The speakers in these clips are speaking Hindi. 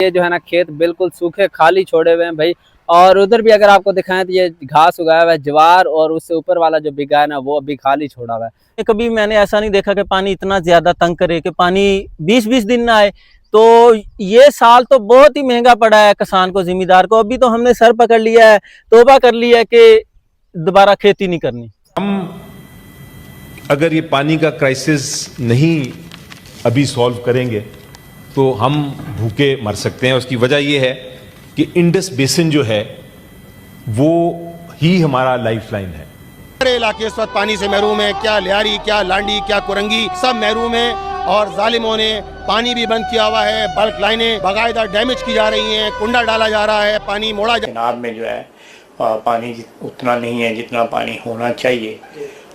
ये जो है ना खेत बिल्कुल सूखे खाली छोड़े हुए हैं भाई। और उधर भी अगर आपको दिखाएं तो ये घास उगाया हुआ है ज्वार, और उससे ऊपर वाला जो बिघा है ना वो अभी खाली छोड़ा हुआ है। कभी मैंने ऐसा नहीं देखा कि पानी इतना ज्यादा तंग करे कि पानी 20-20 दिन ना आए। तो ये साल तो बहुत ही महंगा पड़ा है किसान को, जिम्मेदार को। अभी तो हमने सर पकड़ लिया है, तौबा कर लिया है कि दोबारा खेती नहीं करनी। हम अगर ये पानी का क्राइसिस नहीं अभी सॉल्व करेंगे तो हम भूखे मर सकते हैं। उसकी वजह ये है कि इंडस बेसिन जो है वो ही हमारा लाइफलाइन है। सारे इलाके इस वक्त पानी से महरूम है। क्या लियारी, क्या लांडी, क्या कुरंगी, सब महरूम है। और जालिमों ने पानी भी बंद किया हुआ है। बल्क लाइनें बाकायदा डैमेज की जा रही हैं, कुंडा डाला जा रहा है, पानी मोड़ा जा चिनाब में जो है पानी उतना नहीं है जितना पानी होना चाहिए।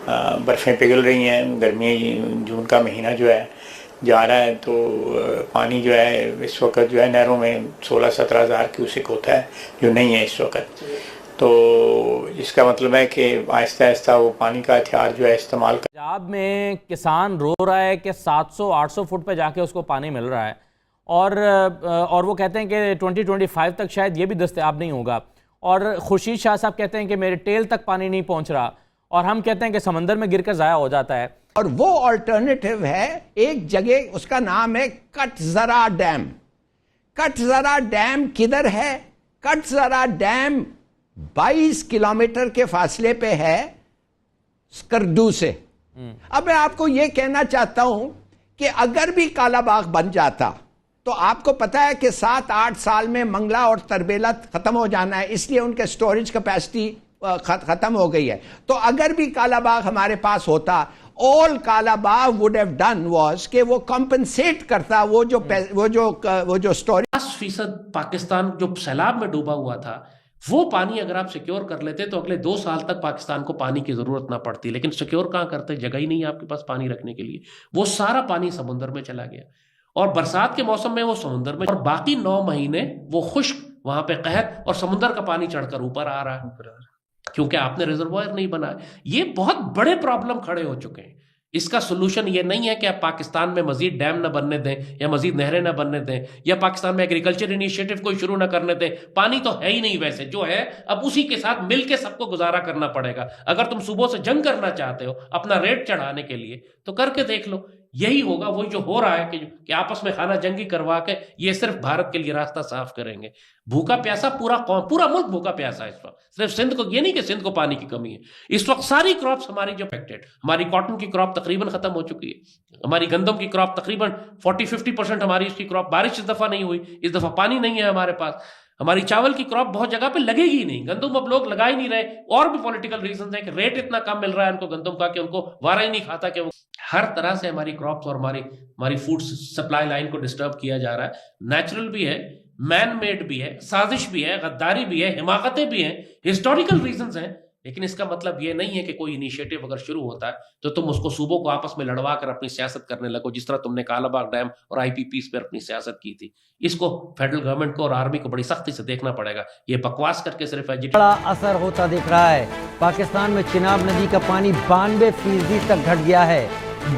बर्फ़ें पिघल रही हैं, गर्मी जून का महीना जो है जा रहा है, तो पानी जो है इस वक्त जो है नहरों में 16-17 हज़ार क्यूसेक होता है, जो नहीं है इस वक्त। तो इसका मतलब है कि आहिस्ता आहिस्ता वो पानी का हथियार जो है इस्तेमाल कर। पंजाब में किसान रो रहा है कि 700-800 फुट पे जाके उसको पानी मिल रहा है, और वो कहते हैं कि 2025 तक शायद ये भी दस्तयाब नहीं होगा। और खुर्शीद शाह साहब कहते हैं कि मेरे टेल तक पानी नहीं पहुंच रहा, और हम कहते हैं कि समंदर में गिरकर ज़ाया हो जाता है। और वो अल्टरनेटिव है एक जगह, उसका नाम है कटजरा डैम। कटजरा डैम किधर है? कटजरा डैम 22 किलोमीटर के फासले पे है स्कर्दू से। अब मैं आपको यह कहना चाहता हूं कि अगर भी कालाबाग बन जाता तो आपको पता है कि 7-8 साल में मंगला और तरबेला खत्म हो जाना है, इसलिए उनके स्टोरेज कैपेसिटी खत्म हो गई है। तो अगर भी कालाबाग हमारे पास होता, all Kalabagh would have done was कि वो कंपनसेट करता वो जो स्टोरेज। 50% पाकिस्तान जो सैलाब में डूबा हुआ था, वो पानी अगर आप सिक्योर कर लेते तो अगले 2 साल तक पाकिस्तान को पानी की जरूरत ना पड़ती। लेकिन सिक्योर कहां करते, जगह ही नहीं है आपके पास पानी रखने के लिए। वो सारा पानी समुद्र में चला गया, और बरसात के मौसम में वो समुद्र में, और बाकी 9 महीने वो खुश्क, वहां पे कहत और समुद्र का पानी चढ़कर ऊपर आ रहा है, क्योंकि आपने रिजर्वायर नहीं बनाया। ये बहुत बड़े प्रॉब्लम खड़े हो चुके हैं। इसका सोल्यूशन ये नहीं है कि आप पाकिस्तान में मजीद डैम ना बनने दें, या मजीद नहरें ना बनने दें, या पाकिस्तान में एग्रीकल्चर इनिशिएटिव कोई शुरू ना करने दें। पानी तो है ही नहीं, वैसे जो है अब उसी के साथ मिलके सबको गुजारा करना पड़ेगा। अगर तुम सुबह से जंग करना चाहते हो अपना रेट चढ़ाने के लिए, तो करके देख लो। यही होगा वही जो हो रहा है कि आपस में खाना जंगी करवा के ये सिर्फ भारत के लिए रास्ता साफ करेंगे। भूखा प्यासा पूरा मुल्क भूखा प्यासा है इस वक्त। सिर्फ सिंध को, ये नहीं कि सिंध को पानी की कमी है। इस वक्त सारी क्रॉप्स हमारी जो अफेक्टेड, हमारी कॉटन की क्रॉप तकरीबन खत्म हो चुकी है, हमारी गंदम की क्रॉप तकरीबन 40-50% हमारी इसकी क्रॉप, बारिश इस दफा नहीं हुई, इस दफा पानी नहीं है हमारे पास। हमारी चावल की क्रॉप बहुत जगह पे लगेगी ही नहीं, गंदम अब लोग लगा ही नहीं रहे। और भी पॉलिटिकल रीजन है कि रेट इतना कम मिल रहा है उनको गंदम का कि उनको वारा ही नहीं खाता, कि वो हर तरह से हमारी क्रॉप्स और हमारी फूड सप्लाई लाइन को डिस्टर्ब किया जा रहा है। नेचुरल भी है, मैन मेड भी है, साजिश भी है, गद्दारी भी है, हिमाकतें भी हैं, हिस्टोरिकल रीजंस हैं। लेकिन इसका मतलब ये नहीं है कि कोई इनिशिएटिव अगर शुरू होता है तो तुम उसको सूबों को आपस में लड़वा कर अपनी सियासत करने लगो, जिस तरह तुमने कालाबाग डैम और IPPs पर अपनी सियासत की थी। इसको फेडरल गवर्नमेंट को और आर्मी को बड़ी सख्ती से देखना पड़ेगा। ये बकवास करके सिर्फ बड़ा असर होता दिख रहा है। पाकिस्तान में चिनाब नदी का पानी 92% तक घट गया है।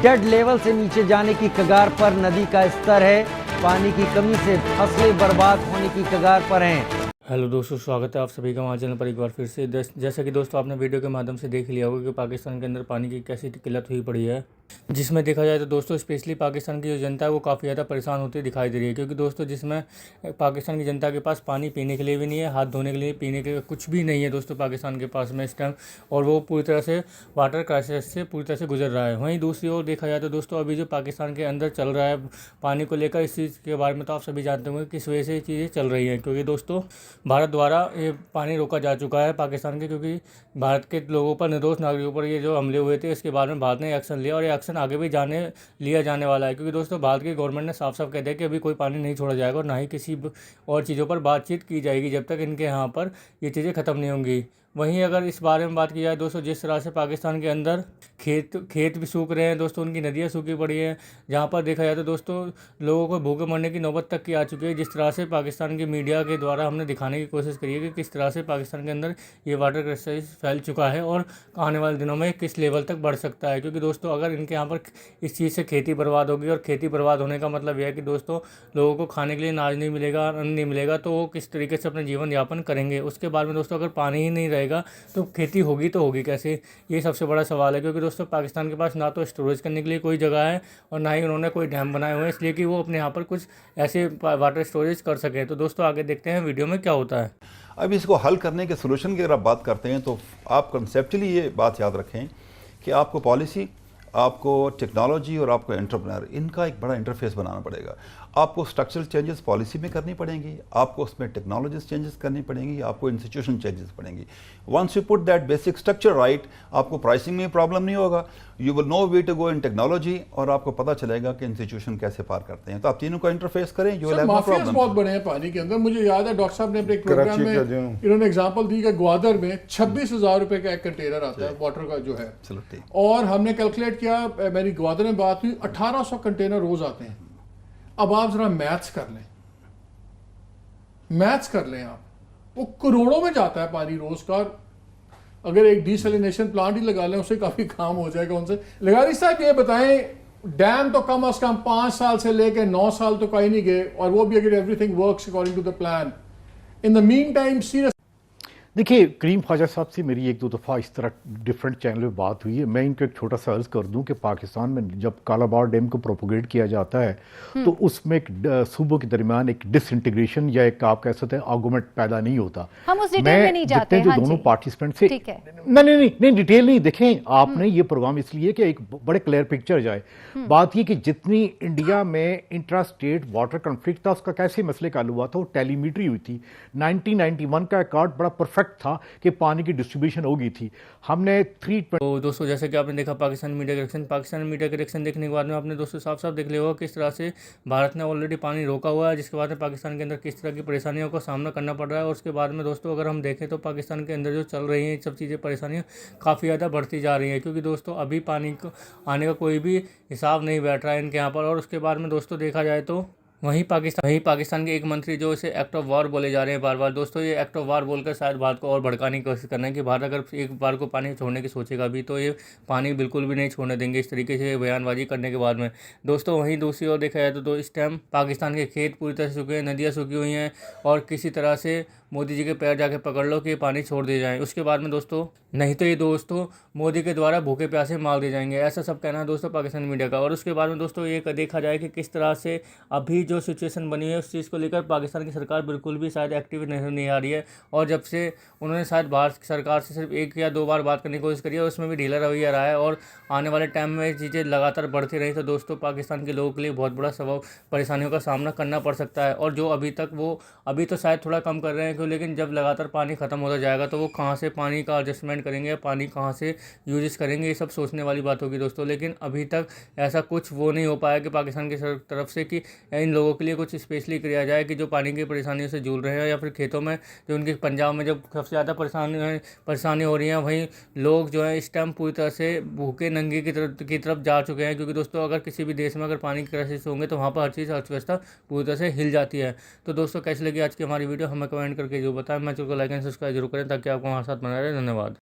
डेड लेवल से नीचे जाने की कगार पर नदी का स्तर है। पानी की कमी से फसलें बर्बाद होने की कगार पर हैं। हेलो दोस्तों, स्वागत है आप सभी का हमारे चैनल पर एक बार फिर से। जैसा कि दोस्तों आपने वीडियो के माध्यम से देख लिया होगा कि पाकिस्तान के अंदर पानी की कैसी किल्लत हुई पड़ी है, जिसमें देखा जाए तो दोस्तों स्पेशली पाकिस्तान की जो जनता है वो काफ़ी ज़्यादा परेशान होती दिखाई दे रही है। क्योंकि दोस्तों जिसमें पाकिस्तान की जनता के पास पानी पीने के लिए भी नहीं है, हाथ धोने के लिए, पीने के लिए कुछ भी नहीं है दोस्तों पाकिस्तान के पास में इस टाइम, और वो पूरी तरह से वाटर क्राइसिस से पूरी तरह से गुजर रहा है। वहीं दूसरी ओर देखा जाए तो दोस्तों अभी जो पाकिस्तान के अंदर चल रहा है पानी को लेकर, इस चीज़ के बारे में तो आप सभी जानते होंगे किस वजह से ये चीज़ें चल रही हैं। क्योंकि दोस्तों भारत द्वारा ये पानी रोका जा चुका है पाकिस्तान के, क्योंकि भारत के लोगों पर, निर्दोष नागरिकों पर ये जो हमले हुए थे, इसके बारे में भारत ने एक्शन लिया, और ये एक्शन आगे भी लिया जाने वाला है। क्योंकि दोस्तों भारत की गवर्नमेंट ने साफ साफ कह दिया कि अभी कोई पानी नहीं छोड़ा जाएगा, और ना ही किसी और चीज़ों पर बातचीत की जाएगी जब तक इनके यहाँ पर ये चीज़ें ख़त्म नहीं होंगी। वहीं अगर इस बारे में बात की जाए दोस्तों, जिस तरह से पाकिस्तान के अंदर खेत भी सूख रहे हैं दोस्तों, उनकी नदियाँ सूखी पड़ी हैं, जहाँ पर देखा जाए तो दोस्तों लोगों को भूखे मरने की नौबत तक की आ चुकी है। जिस तरह से पाकिस्तान की मीडिया के द्वारा हमने दिखाने की कोशिश करी है कि किस तरह से पाकिस्तान के अंदर ये वाटर क्राइसिस फैल चुका है और आने वाले दिनों में किस लेवल तक बढ़ सकता है। क्योंकि दोस्तों अगर इनके यहाँ पर इस चीज़ से खेती बर्बाद होगी, और खेती बर्बाद होने का मतलब यह है कि दोस्तों लोगों को खाने के लिए अनाज नहीं मिलेगा, अन्न नहीं मिलेगा, तो वो किस तरीके से अपना जीवन यापन करेंगे। उसके बाद में दोस्तों अगर पानी ही नहीं रहेगा तो खेती होगी तो होगी कैसे, ये सबसे बड़ा सवाल है। क्योंकि दोस्तों पाकिस्तान के पास ना तो स्टोरेज करने के लिए कोई जगह है और ना ही उन्होंने कोई डैम बनाए हुए हैं, इसलिए कि वो अपने यहाँ पर कुछ ऐसे वाटर स्टोरेज कर सकें। तो दोस्तों आगे देखते हैं वीडियो में क्या होता है। अब इसको हल करने के सोल्यूशन की अगर आप बात करते हैं तो आप कंसेप्चुअली ये बात याद रखें कि आपको पॉलिसी, आपको टेक्नोलॉजी और आपको एंटरप्रेन्योर, इनका एक बड़ा इंटरफेस बनाना पड़ेगा। आपको स्ट्रक्चरल चेंजेस पॉलिसी में करनी पड़ेंगी, आपको उसमें टेक्नोलॉजीज चेंजेस करनी पड़ेंगी, आपको इंस्टीट्यूशन चेंजेस पड़ेंगी। Once you put that basic structure right, आपको प्राइसिंग में प्रॉब्लम नहीं होगा, you will no way to go in technology, और आपको पता चलेगा कि इंस्टीट्यूशन कैसे पार करते हैं। तो आप तीनों का इंटरफेस करें, you will have no problem. बहुत बड़े हैं पानी के अंदर। मुझे याद है डॉक्टर साहब ने अपने एक प्रोग्राम में इन्होंने एग्जांपल दी कि ग्वादर में 26,000 रुपए का एक कंटेनर आता है वाटर का जो है, और हमने कैलकुलेट किया, मेरी ग्वादर में बात हुई, 1800 कंटेनर रोज आते हैं। अब आप जरा मैथ्स कर लें आप, वो करोड़ों में जाता है पानी रोज का। अगर एक डिसैलिनेशन प्लांट ही लगा लें उससे काफी काम हो जाएगा उनसे। लगारी साहब ये बताएं, डैम तो कम से कम 5 साल से लेकर 9 साल तो कहीं नहीं गए, और वो भी अगर everything works according to the plan. In the meantime serious. देखिए करीम ख्वाजा साहब से मेरी एक दो दफ़ा इस तरह डिफरेंट चैनल पे बात हुई है। मैं इनको एक छोटा सा अर्ज कर दूं कि पाकिस्तान में जब कालाबाड़ डैम को प्रोपोगेट किया जाता है तो उसमें एक सूबों के दरमियान एक डिसइंटीग्रेशन या एक आप कह सकते हैं आर्गूमेंट पैदा नहीं होता। हम उस डिटेल में नहीं जाते हैं, जो दोनों पार्टिसिपेंट से नहीं डिटेल नहीं देखें आपने ये प्रोग्राम इसलिए कि एक बड़े क्लियर पिक्चर जाए। बात ये कि जितनी इंडिया में इंट्रा स्टेट वाटर कॉन्फ्लिक्ट था उसका कैसे मसले का हल हुआ था, वो टेलीमीट्री हुई थी। 1991 का अकॉर्ड बड़ा परफेक्ट था कि पानी की डिस्ट्रीब्यूशन होगी थी। हमने 320। तो दोस्तों जैसे कि आपने देखा पाकिस्तान मीडिया के रिएक्शन, पाकिस्तान मीडिया के रिएक्शन देखने के बाद में आपने दोस्तों साफ साफ देख लिया होगा किस तरह से भारत ने ऑलरेडी पानी रोका हुआ है, जिसके बाद में पाकिस्तान के अंदर किस तरह की परेशानियों का सामना करना पड़ रहा है। और उसके बाद में दोस्तों अगर हम देखें तो पाकिस्तान के अंदर जो चल रही हैं सब चीज़ें परेशानियाँ काफ़ी ज़्यादा बढ़ती जा रही हैं, क्योंकि दोस्तों अभी पानी को आने का कोई भी हिसाब नहीं बैठ रहा है इनके यहाँ पर। और उसके बाद में दोस्तों देखा जाए तो वहीं पाकिस्तान के एक मंत्री जो इसे एक्ट ऑफ वार बोले जा रहे हैं बार बार। दोस्तों ये एक्ट ऑफ वार बोलकर शायद भारत को और भड़काने की कोशिश करना है कि भारत अगर एक बार को पानी छोड़ने की सोचेगा भी तो ये पानी बिल्कुल भी नहीं छोड़ने देंगे, इस तरीके से बयानबाजी करने के बाद में। दोस्तों वहीं दूसरी ओर देखा जाए तो इस टाइम पाकिस्तान के खेत पूरी तरह से सूखे हैं, नदियाँ सूखी हुई हैं, और किसी तरह से मोदी जी के पैर जाके पकड़ लो कि ये पानी छोड़ दिए जाएँ। उसके बाद में दोस्तों नहीं तो ये दोस्तों मोदी के द्वारा भूखे प्यासे मार दिए जाएंगे, ऐसा सब कहना है दोस्तों पाकिस्तान मीडिया का। और उसके बाद में दोस्तों ये देखा जाए कि किस तरह से अभी जो सिचुएशन बनी है उस चीज़ को लेकर पाकिस्तान की सरकार बिल्कुल भी शायद एक्टिव नहीं आ रही है। और जब से उन्होंने शायद भारत सरकार से सिर्फ 1 या 2 बार बात करने की कोशिश करी है, उसमें भी ढीला रवैया रहा है, और आने वाले टाइम में चीज़ें लगातार बढ़ती रही तो दोस्तों पाकिस्तान के लोगों के लिए बहुत बड़ा परेशानियों का सामना करना पड़ सकता है। और जो अभी तो शायद थोड़ा कम कर रहे हैं क्यों, लेकिन जब लगातार पानी ख़त्म होता जाएगा तो वो कहाँ से पानी का एडजस्टमेंट करेंगे, पानी कहाँ से यूजेस करेंगे, ये सब सोचने वाली बात होगी दोस्तों। लेकिन अभी तक ऐसा कुछ वो नहीं हो पाया कि पाकिस्तान की तरफ से कि इन लोगों के लिए कुछ स्पेशली किया जाए कि जो पानी की परेशानियों से जूझ रहे हैं, या फिर खेतों में जो उनके पंजाब में जब सबसे ज़्यादा परेशानी हो रही है, वहीं लोग जो है इस टाइम पूरी तरह से भूखे नंगे की तरफ जा चुके हैं। क्योंकि दोस्तों अगर किसी भी देश में अगर पानी की क्राइसिस होंगे तो वहाँ पर हर चीज़ अर्थव्यवस्था पूरी तरह से हिल जाती है। तो दोस्तों कैसी लगी आज की हमारी वीडियो हमें कमेंट करके जो बताएं। मैं चैनल को लाइक एंड सब्सक्राइब जरूर करें ताकि आपको हमारे साथ बना रहे। धन्यवाद।